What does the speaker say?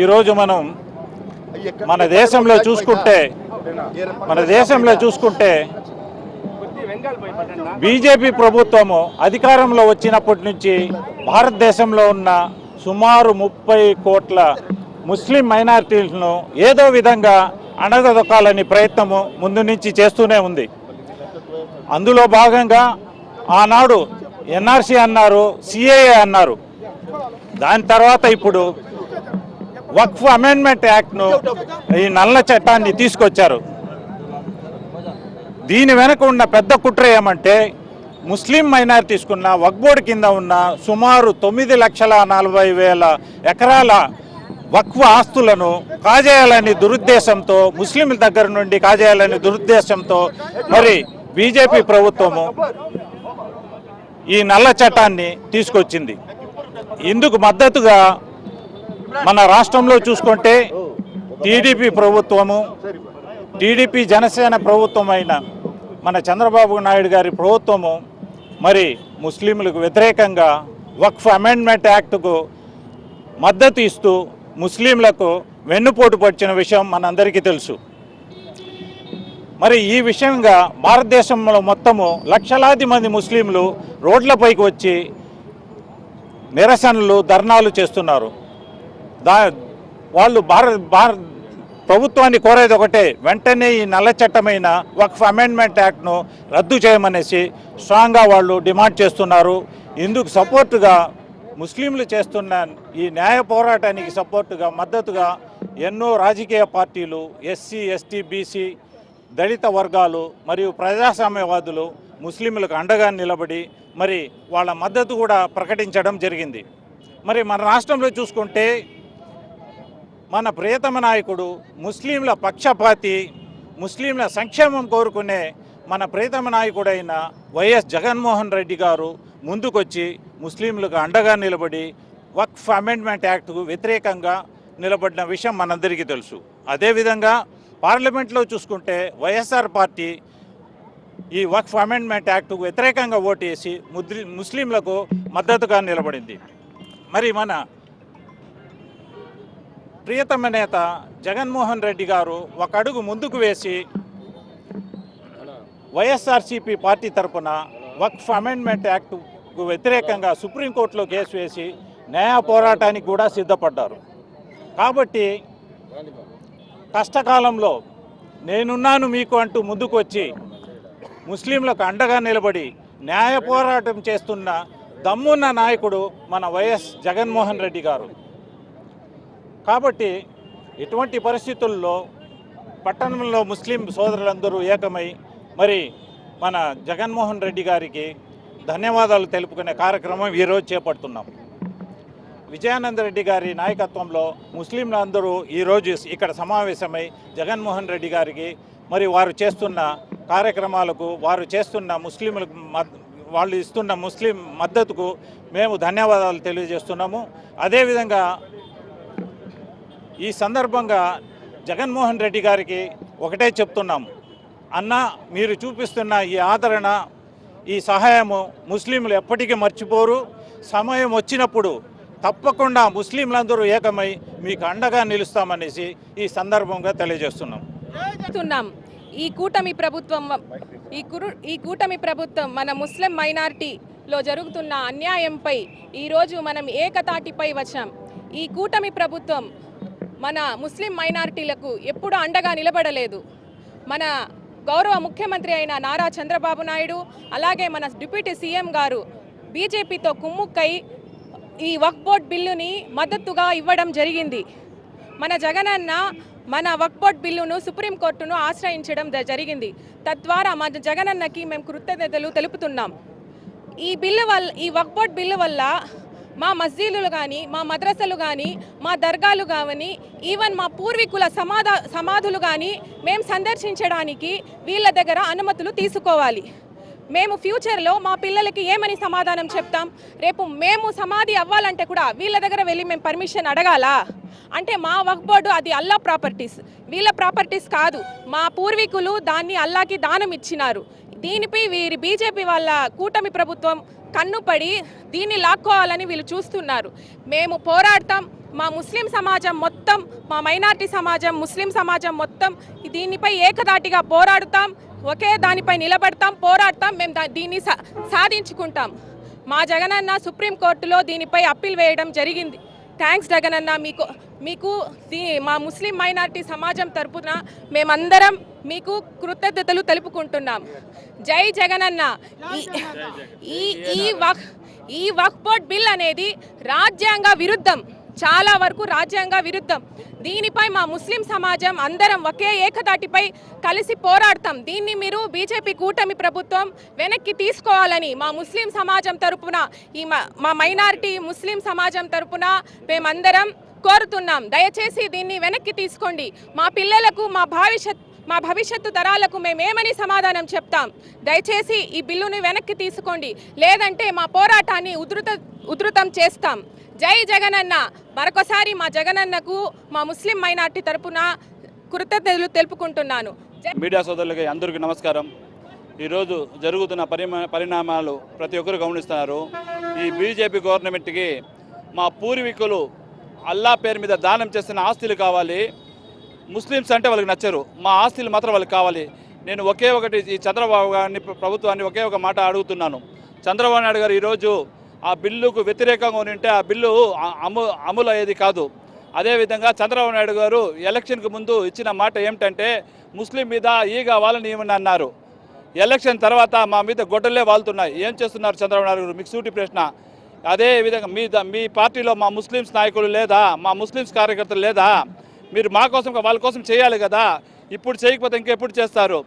ఈరోజు మనం మన దేశంలో చూసుకుంటే బీజేపీ ప్రభుత్వము అధికారంలో వచ్చినప్పటి నుంచి భారతదేశంలో ఉన్న సుమారు 30 కోట్ల ముస్లిం మైనారిటీలను ఏదో విధంగా అణగదొక్కాలని ప్రయత్నము ముందు నుంచి చేస్తూనే ఉంది. అందులో భాగంగా ఆనాడు ఎన్ఆర్సీ అన్నారు, సిఏఏ అన్నారు. దాని తర్వాత ఇప్పుడు వక్ఫ్ అమెండ్మెంట్ యాక్ట్ను, ఈ నల్ల చట్టాన్ని తీసుకొచ్చారు. దీని వెనక ఉన్న పెద్ద కుట్ర ఏమంటే ముస్లిం మైనారిటీస్కున్న వక్ఫ్ బోర్డు కింద ఉన్న సుమారు 9,40,000 ఎకరాల వక్ఫ్ ఆస్తులను కాజేయాలని దురుద్దేశంతో, ముస్లింల దగ్గర నుండి కాజేయాలని దురుద్దేశంతో మరి బీజేపీ ప్రభుత్వము ఈ నల్ల చట్టాన్ని తీసుకొచ్చింది. ఇందుకు మద్దతుగా మన రాష్ట్రంలో చూసుకుంటే టీడీపీ ప్రభుత్వము, టీడీపీ జనసేన ప్రభుత్వమైన మన చంద్రబాబు నాయుడు గారి ప్రభుత్వము మరి ముస్లింలకు వ్యతిరేకంగా వక్ఫ్ అమెండ్మెంట్ యాక్ట్కు మద్దతు ఇస్తూ ముస్లింలకు వెన్నుపోటు పొడిచిన విషయం మనందరికీ తెలుసు. మరి ఈ విషయంగా భారతదేశంలో మొత్తము లక్షలాది మంది ముస్లింలు రోడ్లపైకి వచ్చి నిరసనలు, ధర్నాలు చేస్తున్నారు. వాళ్ళు ప్రభుత్వాన్ని కోరేది ఒకటే, వెంటనే ఈ నల్ల చట్టమైన వక్ఫ్ అమెండ్మెంట్ యాక్ట్ను రద్దు చేయమనేసి స్ట్రాంగ్గా వాళ్ళు డిమాండ్ చేస్తున్నారు. ఇందుకు సపోర్టుగా ముస్లింలు చేస్తున్న ఈ న్యాయ పోరాటానికి సపోర్టుగా, మద్దతుగా ఎన్నో రాజకీయ పార్టీలు, ఎస్సీ, ఎస్టీ, బీసీ, దళిత వర్గాలు మరియు ప్రజాస్వామ్యవాదులు ముస్లింలకు అండగా నిలబడి మరి వాళ్ళ మద్దతు కూడా ప్రకటించడం జరిగింది. మరి మన రాష్ట్రంలో చూసుకుంటే మన ప్రియతమ నాయకుడు, ముస్లింల పక్షపాతి, ముస్లింల సంక్షేమం కోరుకునే మన ప్రియతమ నాయకుడైన వైఎస్ జగన్మోహన్ రెడ్డి గారు ముందుకొచ్చి ముస్లింలకు అండగా నిలబడి వక్ఫ్ అమెండ్మెంట్ యాక్ట్కు వ్యతిరేకంగా నిలబడిన విషయం మనందరికీ తెలుసు. అదేవిధంగా పార్లమెంట్లో చూసుకుంటే వైఎస్ఆర్ పార్టీ ఈ వక్ఫ్ అమెండ్మెంట్ యాక్ట్కు వ్యతిరేకంగా ఓటు వేసి ముస్లింలకు మద్దతుగా నిలబడింది. మరి మన ప్రియతమ నేత జగన్మోహన్ రెడ్డి గారు ఒక అడుగు ముందుకు వేసి వైఎస్ఆర్సీపీ పార్టీ తరఫున వక్ఫ్ అమెండ్మెంట్ యాక్ట్కు వ్యతిరేకంగా సుప్రీంకోర్టులో కేసు వేసి న్యాయ పోరాటానికి కూడా సిద్ధపడ్డారు. కాబట్టి కష్టకాలంలో నేనున్నాను మీకు అంటూ ముందుకు వచ్చి ముస్లింలకు అండగా నిలబడి న్యాయ పోరాటం చేస్తున్న దమ్మున్న నాయకుడు మన వైఎస్ జగన్మోహన్ రెడ్డి గారు. కాబట్టి ఇటువంటి పరిస్థితుల్లో పట్టణంలో ముస్లిం సోదరులందరూ ఏకమై మరి మన జగన్మోహన్ రెడ్డి గారికి ధన్యవాదాలు తెలుపుకునే కార్యక్రమం ఈరోజు చేపడుతున్నాం. విజయానంద రెడ్డి గారి నాయకత్వంలో ముస్లింలందరూ ఈరోజు ఇక్కడ సమావేశమై జగన్మోహన్ రెడ్డి గారికి మరి వారు చేస్తున్న కార్యక్రమాలకు, వారు చేస్తున్న ముస్లింలకు వాళ్ళు ఇస్తున్న ముస్లిం మద్దతుకు మేము ధన్యవాదాలు తెలియజేస్తున్నాము. అదేవిధంగా ఈ సందర్భంగా జగన్మోహన్ రెడ్డి గారికి ఒకటే చెప్తున్నాము, అన్న మీరు చూపిస్తున్న ఈ ఆదరణ, ఈ సహాయము ముస్లింలు ఎప్పటికీ మర్చిపోరు. సమయం వచ్చినప్పుడు తప్పకుండా ముస్లింలందరూ ఏకమై మీకు అండగా నిలుస్తామనేసి ఈ సందర్భంగా తెలియజేస్తున్నాం. ఈ కూటమి ప్రభుత్వం మన ముస్లిం మైనారిటీలో జరుగుతున్న అన్యాయంపై ఈరోజు మనం ఏకతాటిపై వచ్చాం. ఈ కూటమి ప్రభుత్వం మన ముస్లిం మైనారిటీలకు ఎప్పుడూ అండగా నిలబడలేదు. మన గౌరవ ముఖ్యమంత్రి అయిన నారా చంద్రబాబు నాయుడు, అలాగే మన డిప్యూటీ సీఎం గారు బీజేపీతో కుమ్ముక్కై ఈ వక్ఫ్ బోర్డ్ బిల్లుని మద్దతుగా ఇవ్వడం జరిగింది. మన జగనన్న మన వక్ఫ్ బోర్డ్ బిల్లును సుప్రీంకోర్టును ఆశ్రయించడం జరిగింది. తద్వారా మన జగనన్నకి మేము కృతజ్ఞతలు తెలుపుతున్నాం. ఈ వక్ఫ్ బోర్డ్ బిల్లు వల్ల మా మస్జీదులు కానీ, మా మద్రసలు కానీ, మా దర్గాలు కానీ, ఈవెన్ మా పూర్వీకుల సమాధులు కానీ మేము సందర్శించడానికి వీళ్ళ దగ్గర అనుమతులు తీసుకోవాలి. మేము ఫ్యూచర్లో మా పిల్లలకి ఏమని సమాధానం చెప్తాం? రేపు మేము సమాధి అవ్వాలంటే కూడా వీళ్ళ దగ్గర వెళ్ళి మేము పర్మిషన్ అడగాలా? అంటే మా వక్ఫ్ బోర్డు అది అల్లా ప్రాపర్టీస్, వీళ్ళ ప్రాపర్టీస్ కాదు. మా పూర్వీకులు దాన్ని అల్లాకి దానం ఇచ్చినారు. దీనిపై వీరి బీజేపీ వాళ్ళ కూటమి ప్రభుత్వం కన్నుపడి దీన్ని లాక్కోవాలని వీళ్ళు చూస్తున్నారు. మేము పోరాడతాం. మా ముస్లిం సమాజం మొత్తం, మా మైనారిటీ సమాజం, ముస్లిం సమాజం మొత్తం దీనిపై ఏకదాటిగా పోరాడుతాం, ఒకే దానిపై నిలబడతాం, పోరాడతాం. మేము దీన్ని సాధించుకుంటాం. మా జగనన్న సుప్రీంకోర్టులో దీనిపై అప్పీల్ వేయడం జరిగింది. థ్యాంక్స్ జగనన్న. మీకు మా ముస్లిం మైనారిటీ సమాజం తరపున మేమందరం మీకు కృతజ్ఞతలు తెలుపుకుంటున్నాం. జై జగనన్న. ఈ వక్ఫ్ బోర్డ్ బిల్ అనేది రాజ్యాంగ విరుద్ధం, చాలా వరకు రాజ్యాంగ విరుద్ధం. దీనిపై మా ముస్లిం సమాజం అందరం ఒకే ఏకదాటిపై కలిసి పోరాడతాం. దీన్ని మీరు బీజేపీ కూటమి ప్రభుత్వం వెనక్కి తీసుకోవాలని మా ముస్లిం సమాజం తరపున, మా మైనారిటీ ముస్లిం సమాజం తరపున మేమందరం కోరుతున్నాం. దయచేసి దీన్ని వెనక్కి తీసుకోండి. మా పిల్లలకు, మా భవిష్యత్తు తరాలకు మేమేమని సమాధానం చెప్తాం? దయచేసి ఈ బిల్లుని వెనక్కి తీసుకోండి, లేదంటే మా పోరాటాన్ని ఉధృతం చేస్తాం. జై జగనన్న. మరొకసారి మా జగనన్నకు మా ముస్లిం మైనార్టీ తరపున కృతజ్ఞతలు తెలుపుకుంటున్నాను. మీడియా సోదరులకి అందరికీ నమస్కారం. ఈరోజు జరుగుతున్న పరిణామాలు ప్రతి ఒక్కరు గమనిస్తున్నారు. ఈ బీజేపీ గవర్నమెంట్కి మా పూర్వీకులు అల్లా పేరు మీద దానం చేస్తున్న ఆస్తులు కావాలి. ముస్లిమ్స్ అంటే వాళ్ళకి నచ్చరు, మా ఆస్తులు మాత్రం వాళ్ళకి కావాలి. నేను ఒకే ఒకటి ఈ చంద్రబాబు గారిని, ప్రభుత్వాన్ని ఒకే ఒక మాట అడుగుతున్నాను. చంద్రబాబు నాయుడు గారు ఈరోజు ఆ బిల్లుకు వ్యతిరేకంగా ఉంటే ఆ బిల్లు అమలు అయ్యేది కాదు. అదేవిధంగా చంద్రబాబు నాయుడు గారు ఎలక్షన్కి ముందు ఇచ్చిన మాట ఏమిటంటే ముస్లిం మీద ఈగ వాళ్ళని ఏమని అన్నారు. ఎలక్షన్ తర్వాత మా మీద గొడ్డలే వాళ్తున్నాయి. ఏం చేస్తున్నారు చంద్రబాబు నాయుడు గారు? మీకు సూటి ప్రశ్న. అదేవిధంగా మీ పార్టీలో మా ముస్లిమ్స్ నాయకులు లేదా, మా ముస్లిమ్స్ కార్యకర్తలు లేదా? మీరు మా కోసం, వాళ్ళ కోసం చేయాలి కదా. ఇప్పుడు చేయకపోతే ఇంకెప్పుడు చేస్తారు?